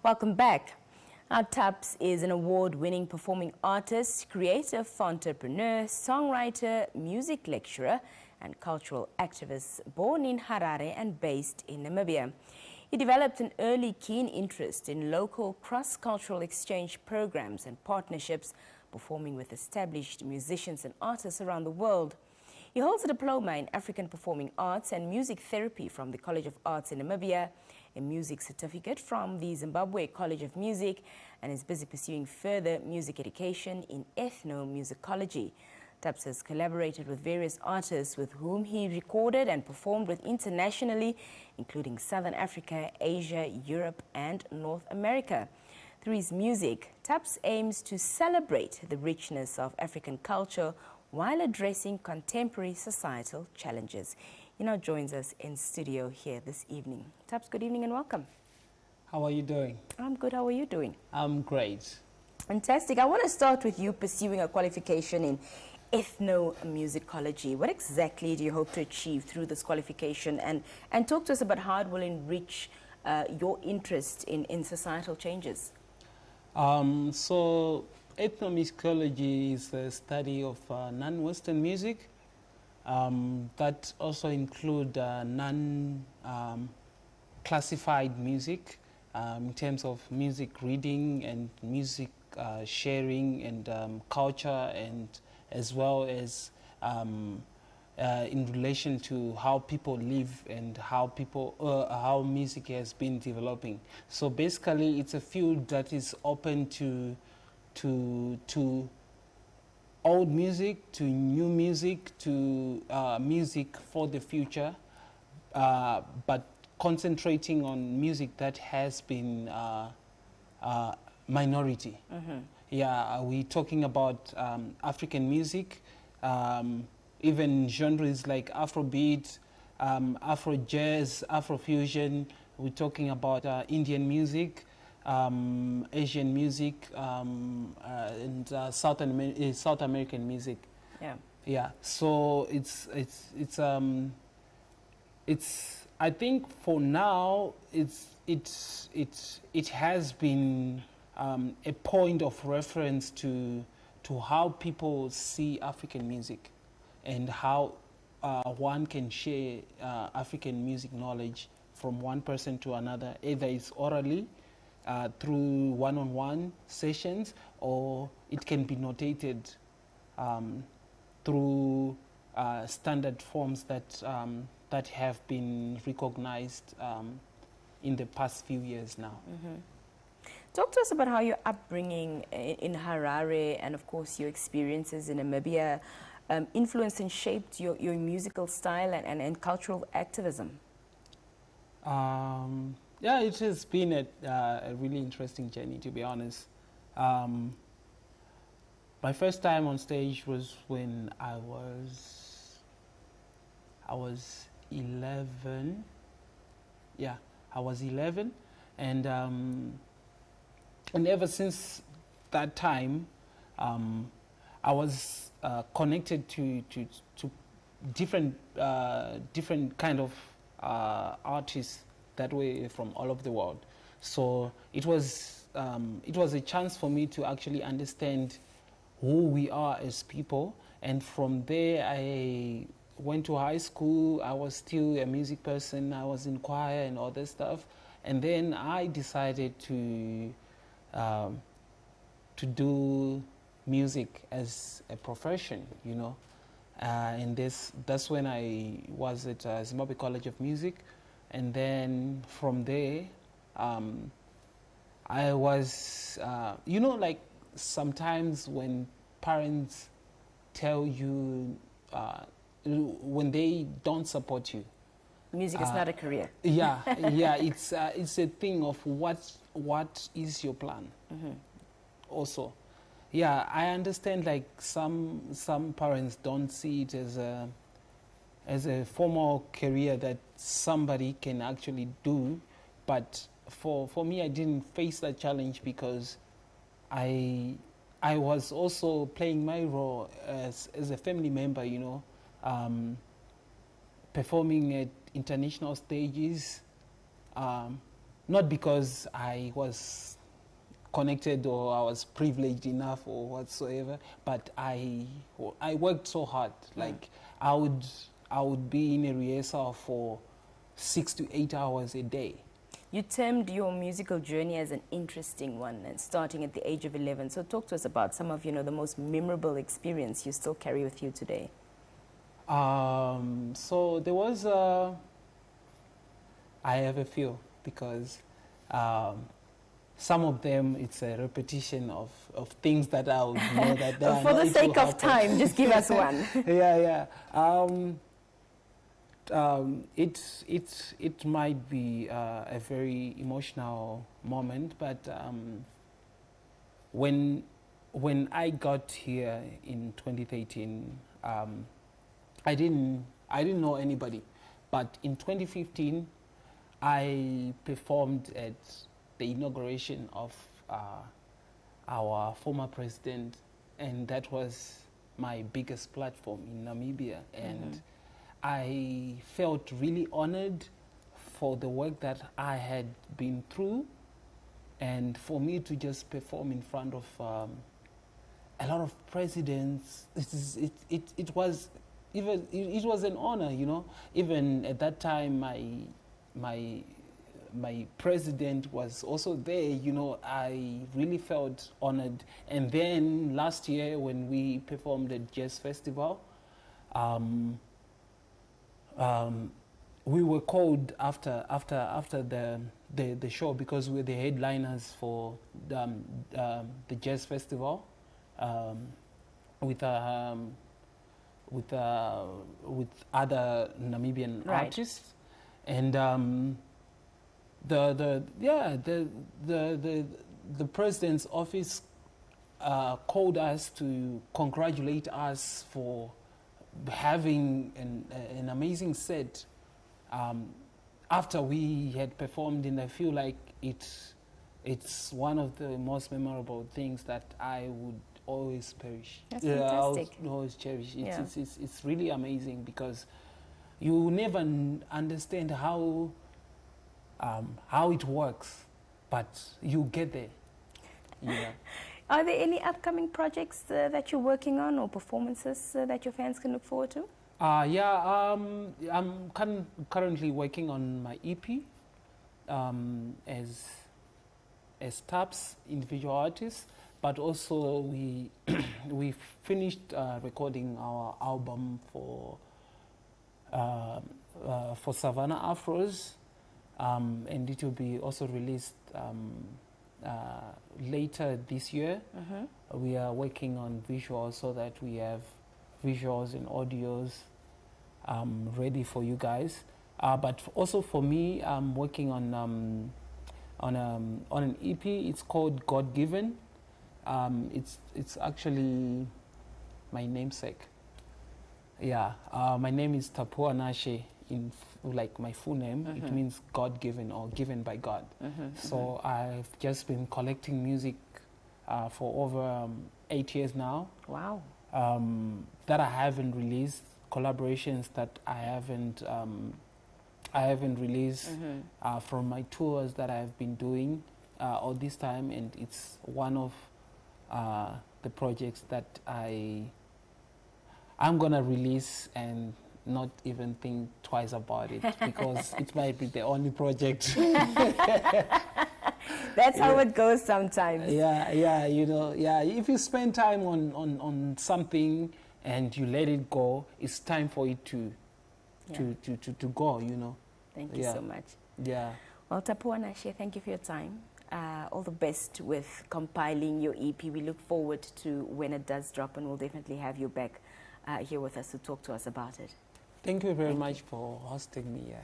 Welcome back. Now, Tapz is an award-winning performing artist, creative entrepreneur, songwriter, music lecturer, and cultural activist, born in Harare and based in Namibia. He developed an early keen interest in local cross-cultural exchange programs and partnerships, performing with established musicians and artists around the world. He holds a diploma in African Performing Arts and Music Therapy from the College of Arts in Namibia, a music certificate from the Zimbabwe College of Music, and is busy pursuing further music education in ethnomusicology. Tapz has collaborated with various artists with whom he recorded and performed with internationally, including Southern Africa, Asia, Europe, and North America. Through his music, Tapz aims to celebrate the richness of African culture while addressing contemporary societal challenges. He now joins us in studio here this evening. Tapz, good evening and welcome. How are you doing? I'm good. How are you doing? I'm great. Fantastic. I want to start with you pursuing a qualification in ethnomusicology. What exactly do you hope to achieve through this qualification? And talk to us about how it will enrich your interest in societal changes. So ethnomusicology is the study of non-Western music that also include non-classified music in terms of music reading and music sharing and culture, and as well as in relation to how people live and how music has been developing. So basically, it's a field that is open to old music, to new music, to music for the future, but concentrating on music that has been minority. Mm-hmm. Yeah, we're talking about African music, even genres like Afrobeat, Afro jazz, Afrofusion. We're talking about Indian music, Asian music, and South American music. Yeah. Yeah. So it's I think for now it has been a point of reference to how people see African music and how one can share African music knowledge from one person to another, either it's orally through one-on-one sessions, or it can be notated through standard forms that have been recognized in the past few years now. Mm-hmm. Talk to us about how your upbringing in Harare and, of course, your experiences in Namibia influenced and shaped your musical style and cultural activism. Yeah, it has been a really interesting journey, to be honest. My first time on stage was when I was 11. Yeah, I was 11, and ever since that time, I was connected to different kind of artists that were from all over the world. So it was a chance for me to actually understand who we are as people, and from there I went to high school. I was still a music person. I was in choir and all that stuff, and then I decided to do music as a profession, you know. And that's when I was at Zimbabwe College of Music, and then from there I was, you know, like sometimes when parents tell you when they don't support you, music is not a career. Yeah, yeah, it's a thing of what is your plan. Mm-hmm. Also, yeah, I understand, like some parents don't see it as a formal career that somebody can actually do, but for me, I didn't face that challenge because I was also playing my role as a family member, you know, performing at international stages, not because I was connected or I was privileged enough or whatsoever, but I worked so hard. Like I would be in a rehearsal for 6 to 8 hours a day. You termed your musical journey as an interesting one, and starting at the age of 11. So talk to us about some of, the most memorable experience you still carry with you today. So there was, I have a few, because some of them, it's a repetition of things that I would know that they are For the not sake to of happen. time, just give us one. Yeah. It might be a very emotional moment, but when I got here in 2013, I didn't know anybody, but in 2015, I performed at the inauguration of our former president, and that was my biggest platform in Namibia, and I felt really honored for the work that I had been through, and for me to just perform in front of a lot of presidents. It was an honor, Even at that time, my president was also there, I really felt honored. And then last year when we performed at Jazz Festival, we were called after the show, because we're the headliners for the Jazz Festival, with other Namibian artists, and the president's office called us to congratulate us for having an amazing set after we had performed, and I feel like it's one of the most memorable things that I would always cherish. That's fantastic. I would always cherish. It's really amazing, because you never understand how it works, but you get there. Yeah. Are there any upcoming projects that you're working on, or performances that your fans can look forward to? I'm currently working on my EP as Tapz, individual artist, but also we finished recording our album for Savannah Afros, and it will be also released later this year. We are working on visuals, so that we have visuals and audios ready for you guys. But also for me, I'm working on an EP. It's called God Given. It's actually my namesake. Yeah, my name is Tapz, in like my full name. It means God given, or given by God. So I've just been collecting music for over 8 years now. Wow. That I haven't released, collaborations that I haven't released from my tours that I've been doing all this time, and it's one of the projects that I'm gonna release and not even think twice about it, because it might be the only project. That's how it goes sometimes. Yeah, if you spend time on something and you let it go, it's time for it to go, Thank you so much. Yeah. Well, Tapz, thank you for your time. All the best with compiling your EP. We look forward to when it does drop, and we'll definitely have you back here with us to talk to us about it. Thank you very much for hosting me.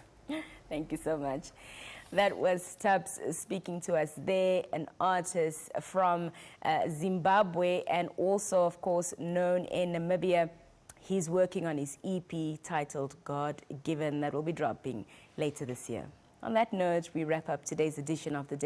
Thank you so much. That was Tapz speaking to us there, an artist from Zimbabwe, and also, of course, known in Namibia. He's working on his EP titled God Given, that will be dropping later this year. On that note, we wrap up today's edition of the